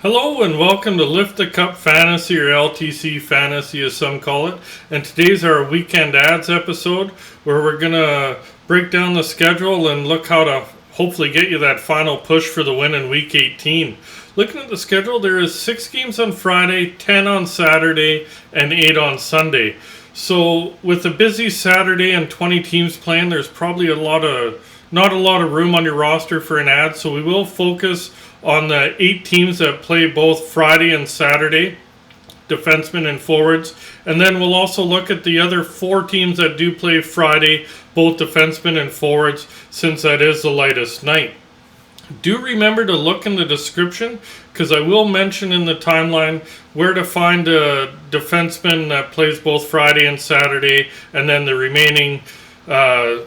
Hello and welcome to Lift the Cup Fantasy, or LTC Fantasy as some call it. And today's our weekend ads episode where we're going to break down the schedule and look how to hopefully get you that final push for the win in week 18. Looking at the schedule, there is 6 games on Friday, 10 on Saturday, and 8 on Sunday. So with a busy Saturday and 20 teams playing, there's probably not a lot of room on your roster for an ad, so we will focus on the 8 teams that play both Friday and Saturday, defensemen and forwards. And then we'll also look at the other 4 teams that do play Friday, both defensemen and forwards, since that is the lightest night. Do remember to look in the description, because I will mention in the timeline where to find a defenseman that plays both Friday and Saturday, and then the remaining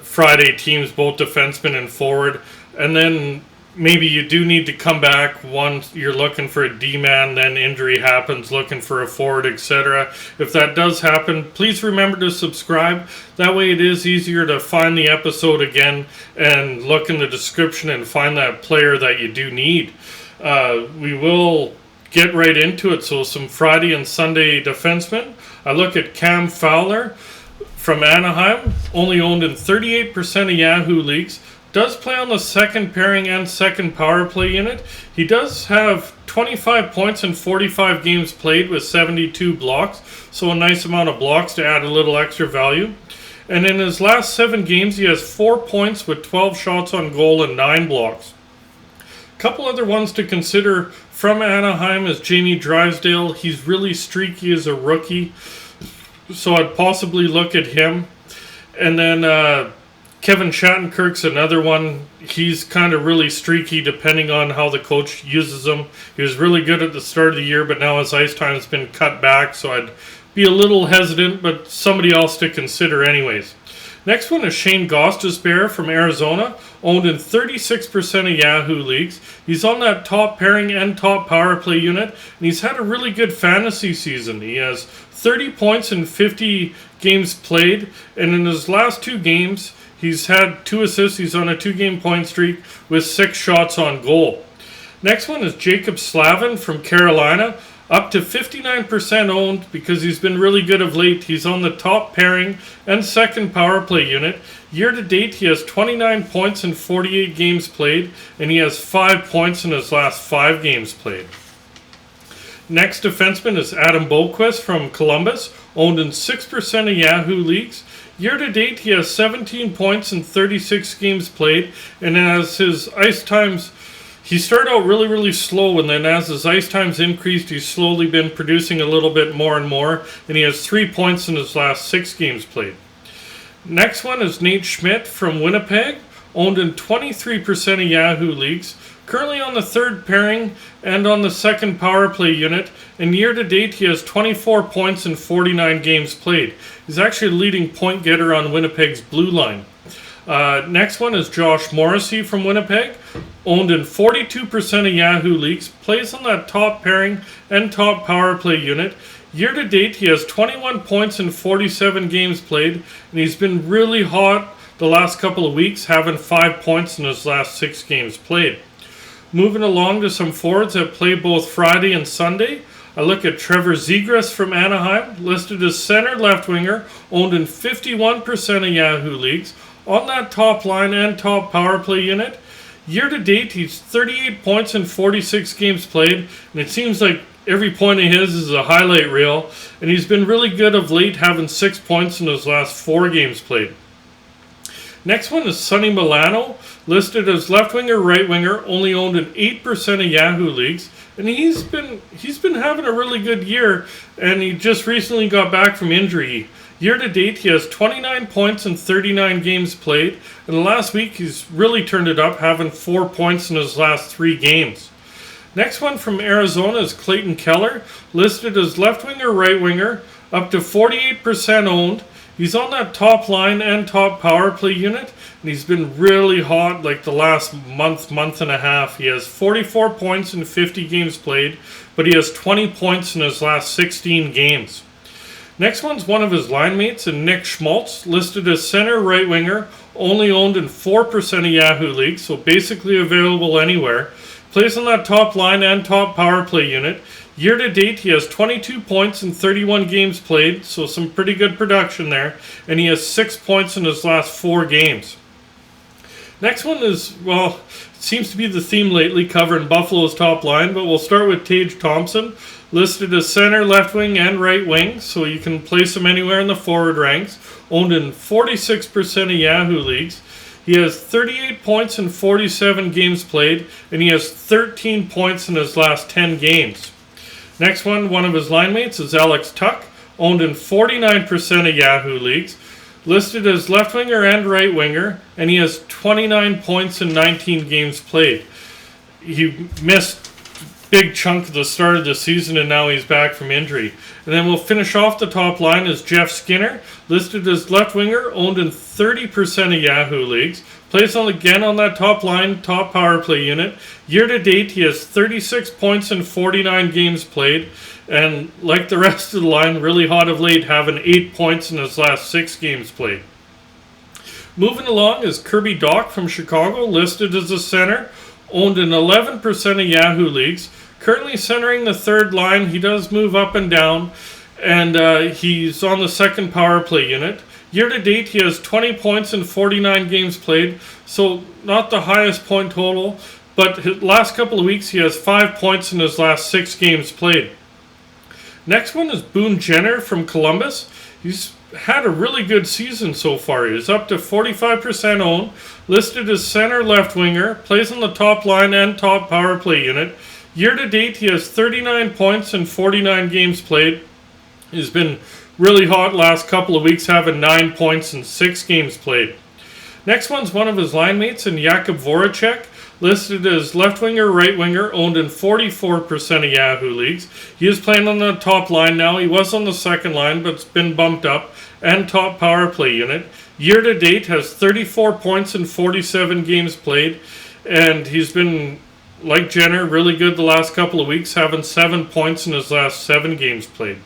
Friday teams, both defensemen and forward. And then maybe you do need to come back once you're looking for a D-man, then injury happens, looking for a forward, etc. If that does happen, please remember to subscribe. That way it is easier to find the episode again and look in the description and find that player that you do need. We will get right into it. So some Friday and Sunday defensemen. I look at Cam Fowler from Anaheim, only owned in 38% of Yahoo leagues. Does play on the second pairing and second power play unit. He does have 25 points in 45 games played with 72 blocks, so a nice amount of blocks to add a little extra value. And in his last 7 games, he has 4 points with 12 shots on goal and 9 blocks. A couple other ones to consider from Anaheim is Jamie Drysdale. He's really streaky as a rookie, so I'd possibly look at him. And then Kevin Shattenkirk's another one. He's kind of really streaky depending on how the coach uses him. He was really good at the start of the year, but now his ice time has been cut back, so I'd be a little hesitant, but somebody else to consider anyways. Next one is Shane Gostisbehere from Arizona, owned in 36% of Yahoo leagues. He's on that top pairing and top power play unit, and he's had a really good fantasy season. He has 30 points in 50 games played, and in his last 2 games, he's had 2 assists. He's on a 2-game point streak with 6 shots on goal. Next one is Jacob Slavin from Carolina, up to 59% owned because he's been really good of late. He's on the top pairing and second power play unit. Year to date, he has 29 points in 48 games played, and he has 5 points in his last 5 games played. Next defenseman is Adam Boqvist from Columbus, owned in 6% of Yahoo leagues. Year to date, he has 17 points in 36 games played, and as his ice times, he started out really slow, and then as his ice times increased, he's slowly been producing a little bit more and more, and he has 3 points in his last 6 games played. Next one is Nate Schmidt from Winnipeg, owned in 23% of Yahoo leagues. Currently on the third pairing and on the second power play unit, and year to date he has 24 points in 49 games played. He's actually the leading point getter on Winnipeg's blue line. Next one is Josh Morrissey from Winnipeg, owned in 42% of Yahoo leagues, plays on that top pairing and top power play unit. Year to date he has 21 points in 47 games played, and he's been really hot the last couple of weeks, having 5 points in his last 6 games played. Moving along to some forwards that play both Friday and Sunday, I look at Trevor Zegras from Anaheim, listed as center left winger, owned in 51% of Yahoo leagues, on that top line and top power play unit. Year to date, he's 38 points in 46 games played, and it seems like every point of his is a highlight reel, and he's been really good of late, having 6 points in his last 4 games played. Next one is Sonny Milano, listed as left winger, right winger, only owned in 8% of Yahoo leagues, and he's been having a really good year, and he just recently got back from injury. Year to date, he has 29 points in 39 games played, and the last week he's really turned it up, having 4 points in his last 3 games. Next one from Arizona is Clayton Keller, listed as left winger, right winger, up to 48% owned. He's on that top line and top power play unit, and he's been really hot like the last month and a half. He has 44 points in 50 games played, but he has 20 points in his last 16 games. Next one's one of his line mates, and Nick Schmaltz, listed as center right winger, only owned in 4% of Yahoo leagues, so basically available anywhere. plays on that top line and top power play unit. Year to date, he has 22 points in 31 games played, so some pretty good production there. And he has 6 points in his last 4 games. Next one is, well, it seems to be the theme lately, covering Buffalo's top line, but we'll start with Tage Thompson, listed as center, left wing, and right wing, so you can place him anywhere in the forward ranks. Owned in 46% of Yahoo leagues. He has 38 points in 47 games played, and he has 13 points in his last 10 games. Next one of his line mates is Alex Tuck, owned in 49% of Yahoo leagues. Listed as left winger and right winger, and he has 29 points in 19 games played. He missed a big chunk of the start of the season, and now he's back from injury. And then we'll finish off the top line is Jeff Skinner, listed as left winger, owned in 30% of Yahoo leagues. Plays again on that top line, top power play unit. Year to date, he has 36 points in 49 games played. And like the rest of the line, really hot of late, having 8 points in his last 6 games played. Moving along is Kirby Dach from Chicago, listed as a center, owned in 11% of Yahoo leagues. Currently centering the third line. He does move up and down, and he's on the second power play unit. Year to date, he has 20 points in 49 games played, so not the highest point total, but his last couple of weeks, he has 5 points in his last 6 games played. Next one is Boone Jenner from Columbus. He's had a really good season so far. He's up to 45% owned, listed as center left winger, plays on the top line and top power play unit. Year to date, he has 39 points in 49 games played. He's been really hot last couple of weeks, having 9 points in 6 games played. Next one's one of his line mates in Jakub Voracek, listed as left winger, right winger, owned in 44% of Yahoo leagues. He is playing on the top line now. He was on the second line, but it's been bumped up, and top power play unit. Year to date, has 34 points in 47 games played, and he's been, like Jenner, really good the last couple of weeks, having 7 points in his last 7 games played.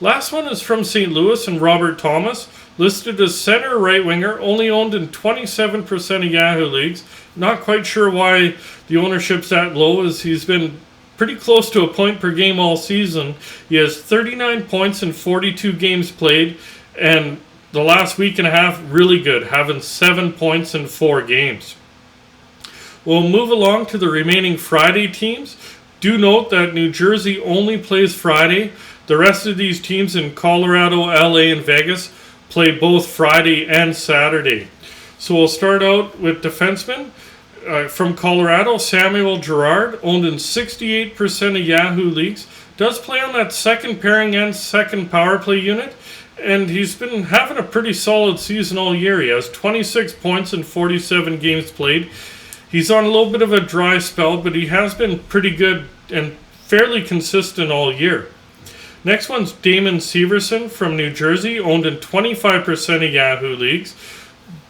Last one is from St. Louis and Robert Thomas, listed as center right winger, only owned in 27% of Yahoo leagues. Not quite sure why the ownership's that low, as he's been pretty close to a point per game all season. He has 39 points in 42 games played, and the last week and a half, really good, having 7 points in 4 games. We'll move along to the remaining Friday teams. Do note that New Jersey only plays Friday. The rest of these teams in Colorado, LA, and Vegas play both Friday and Saturday. So we'll start out with defensemen. From Colorado, Samuel Girard, owned in 68% of Yahoo leagues, does play on that second pairing and second power play unit, and he's been having a pretty solid season all year. He has 26 points in 47 games played. He's on a little bit of a dry spell, but he has been pretty good and fairly consistent all year. Next one's Damon Severson from New Jersey, owned in 25% of Yahoo leagues.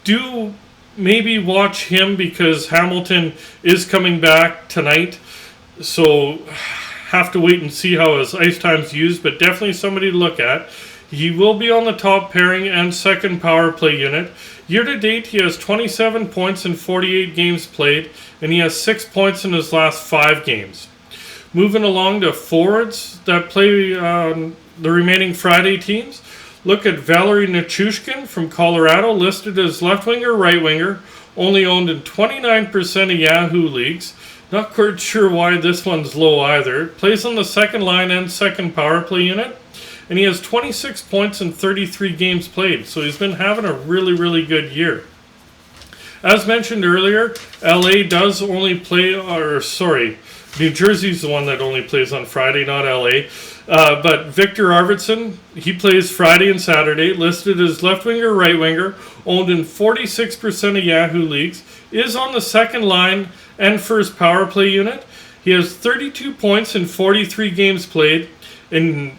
Do maybe watch him because Hamilton is coming back tonight, so have to wait and see how his ice time's used, but definitely somebody to look at. He will be on the top pairing and second power play unit. Year to date, he has 27 points in 48 games played, and he has 6 points in his last 5 games. Moving along to forwards that play the remaining Friday teams. Look at Valery Nichushkin from Colorado, listed as left winger, right winger, only owned in 29% of Yahoo leagues. Not quite sure why this one's low either. Plays on the second line and second power play unit, and he has 26 points in 33 games played, so he's been having a really, really good year. As mentioned earlier, LA does only play, New Jersey's the one that only plays on Friday, not LA. But Victor Arvidsson, he plays Friday and Saturday, listed as left winger, right winger, owned in 46% of Yahoo leagues, is on the second line and first power play unit. He has 32 points in 43 games played, and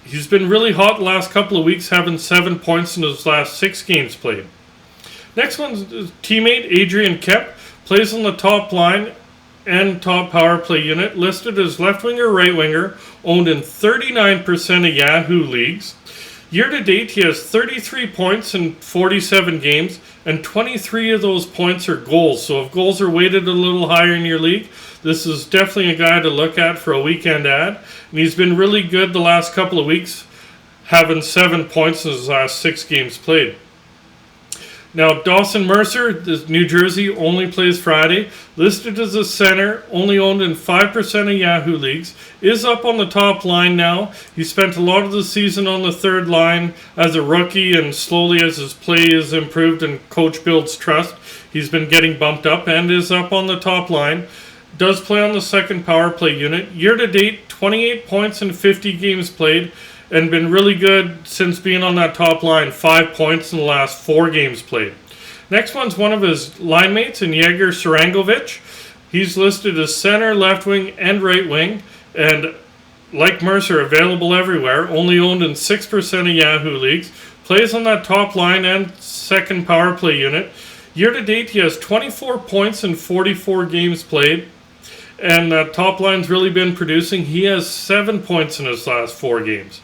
he's been really hot the last couple of weeks, having 7 points in his last 6 games played. Next one's teammate Adrian Kemp, plays on the top line and top power play unit, listed as left winger, right winger, owned in 39% of Yahoo leagues. Year to date, he has 33 points in 47 games, and 23 of those points are goals. So if goals are weighted a little higher in your league, this is definitely a guy to look at for a weekend ad. And he's been really good the last couple of weeks, having 7 points in his last 6 games played. Now, Dawson Mercer, the New Jersey, only plays Friday. Listed as a center, only owned in 5% of Yahoo leagues. Is up on the top line now. He spent a lot of the season on the third line as a rookie, and slowly as his play is improved and coach builds trust, he's been getting bumped up and is up on the top line. Does play on the second power play unit. Year to date, 28 points in 50 games played, and been really good since being on that top line. 5 points in the last 4 games played. Next one's one of his line mates in Yegor Sarangovic. He's listed as center, left wing, and right wing, and like Mercer, available everywhere. Only owned in 6% of Yahoo leagues. Plays on that top line and second power play unit. Year to date, he has 24 points in 44 games played, and that top line's really been producing. He has 7 points in his last 4 games.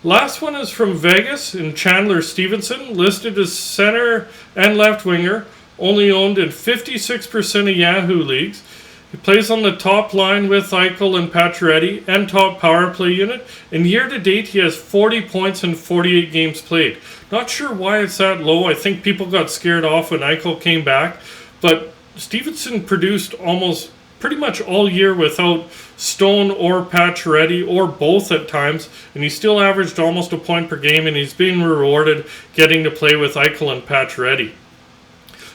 Last one is from Vegas in Chandler Stevenson, listed as center and left winger, only owned in 56% of Yahoo leagues. He plays on the top line with Eichel and Pacioretty and top power play unit. And year to date, he has 40 points in 48 games played. Not sure why it's that low. I think people got scared off when Eichel came back. But Stevenson produced almost pretty much all year without Stone or Pacioretty, or both at times, and he still averaged almost a point per game, and he's being rewarded getting to play with Eichel and Pacioretty.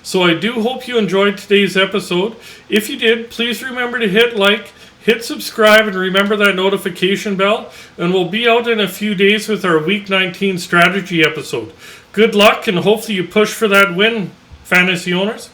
So I do hope you enjoyed today's episode. If you did, please remember to hit like, hit subscribe, and remember that notification bell, and we'll be out in a few days with our Week 19 strategy episode. Good luck, and hopefully you push for that win, fantasy owners.